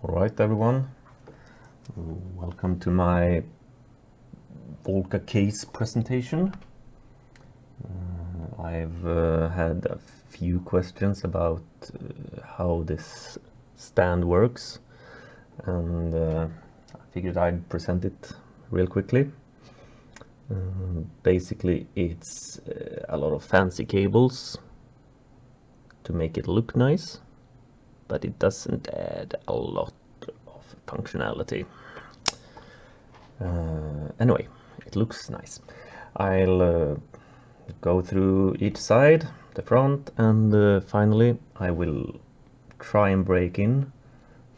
Alright everyone, welcome to my Volca case presentation. I've had a few questions about how this stand works, and I figured I'd present it real quickly. Basically it's a lot of fancy cables to make it look nice, but it doesn't add a lot of functionality. Anyway, it looks nice. I'll go through each side, the front, and finally I will try and break in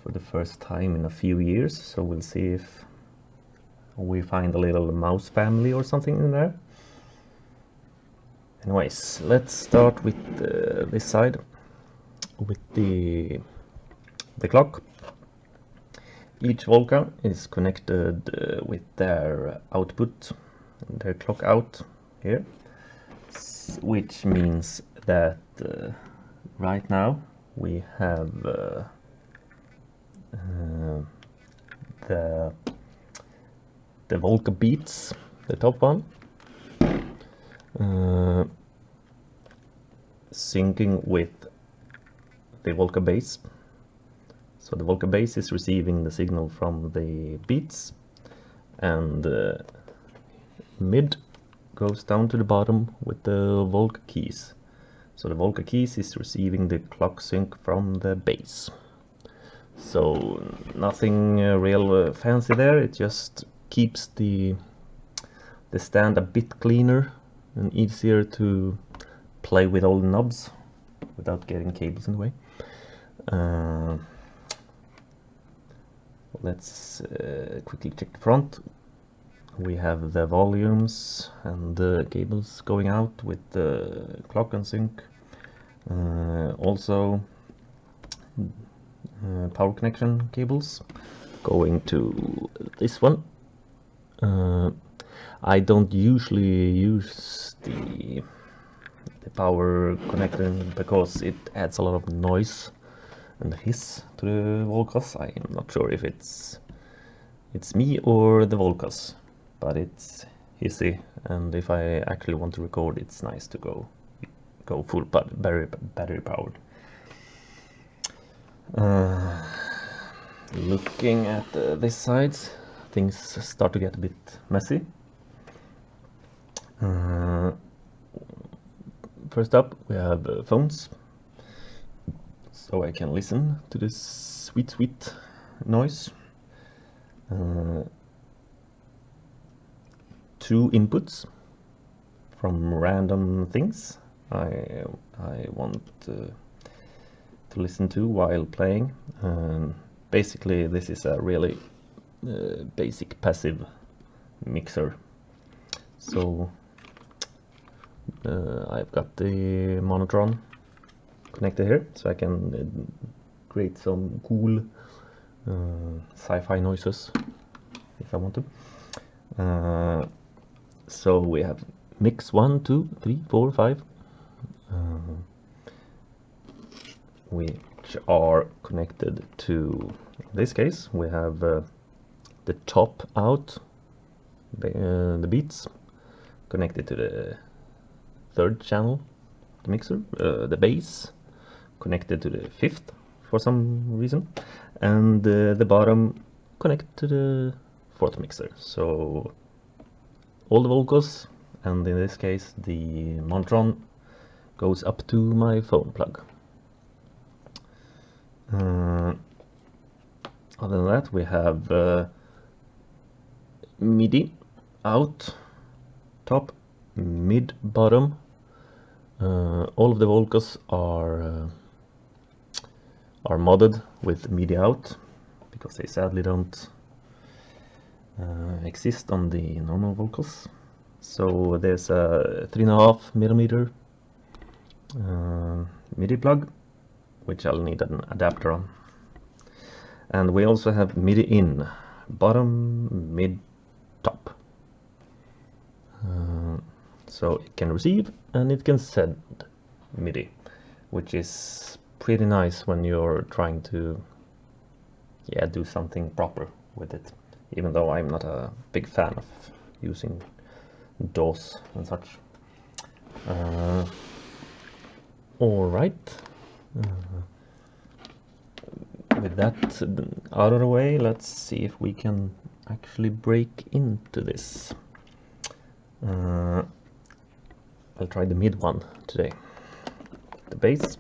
for the first time in a few years, so we'll see if we find a little mouse family or something in there. Anyways, let's start with this side, with the clock. Each Volca is connected with their output, their clock out here, which means that right now we have the Volca beats, the top one, syncing with the Volca bass. So the Volca bass is receiving the signal from the beats, and mid goes down to the bottom with the Volca keys. So the Volca keys is receiving the clock sync from the bass. So nothing real fancy there, it just keeps the stand a bit cleaner and easier to play with all the knobs without getting cables in the way. Let's quickly check the front. We have the volumes and the cables going out with the clock and sync. Also power connection cables going to this one. I don't usually use the power connector because it adds a lot of noise and hiss to the Volcas. I'm not sure if it's me or the Volcas, but it's hissy, and if I actually want to record, it's nice to go full battery powered. Looking at this side, things start to get a bit messy. First up we have phones, so I can listen to this sweet noise. Two inputs from random things I want to listen to while playing. Basically this is a really basic passive mixer. So I've got the monotron connected here, so I can create some cool sci-fi noises if I want to. So we have mix 1, 2, 3, 4, 5, which are connected to, in this case we have the top out, the beats connected to the third channel, the mixer, the bass connected to the fifth for some reason, and the bottom connected to the fourth mixer. So all the vocals, and in this case the monotron, goes up to my phone plug. Other than that we have MIDI out, top, mid, bottom. All of the Volcas are modded with MIDI out because they sadly don't exist on the normal Volcas. So there's a 3.5mm MIDI plug, which I'll need an adapter on. And we also have MIDI in, bottom, mid, top. So it can receive and it can send MIDI, which is pretty nice when you're trying to yeah, do something proper with it, even though I'm not a big fan of using DAWs and such. All right. With that out of the way, let's see if we can actually break into this. I'll try the mid one today. The bass,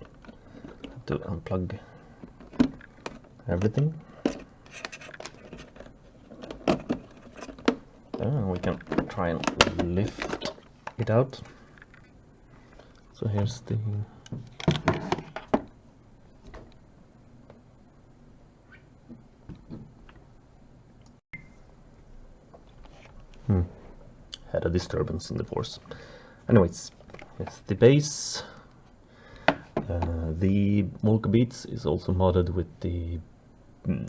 have to unplug everything. We can try and lift it out. So here's the had a disturbance in the force. Anyways, yes, the bass. The Volca Beats is also modded with the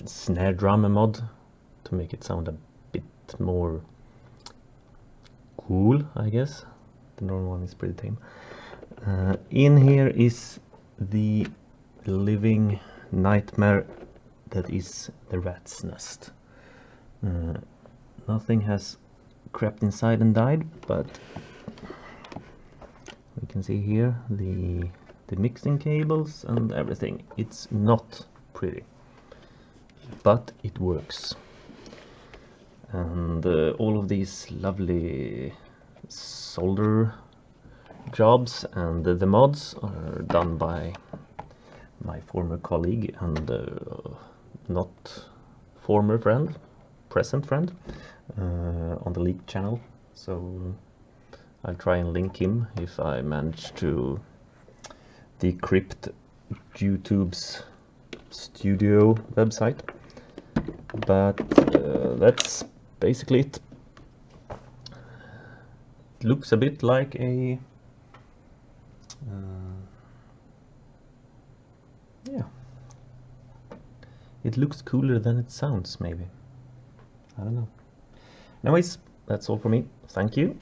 snare drum mod to make it sound a bit more cool, I guess. The normal one is pretty tame. In here is the living nightmare that is the rat's nest. Nothing has crept inside and died, but we can see here the mixing cables and everything. It's not pretty, but it works. And all of these lovely solder jobs and the mods are done by my former colleague and not former friend, present friend, on the LEEC channel. So I'll try and link him if I manage to decrypt YouTube's studio website. But that's basically it. It looks a bit like a yeah, it looks cooler than it sounds, maybe. I don't know. Anyways, that's all for me. Thank you.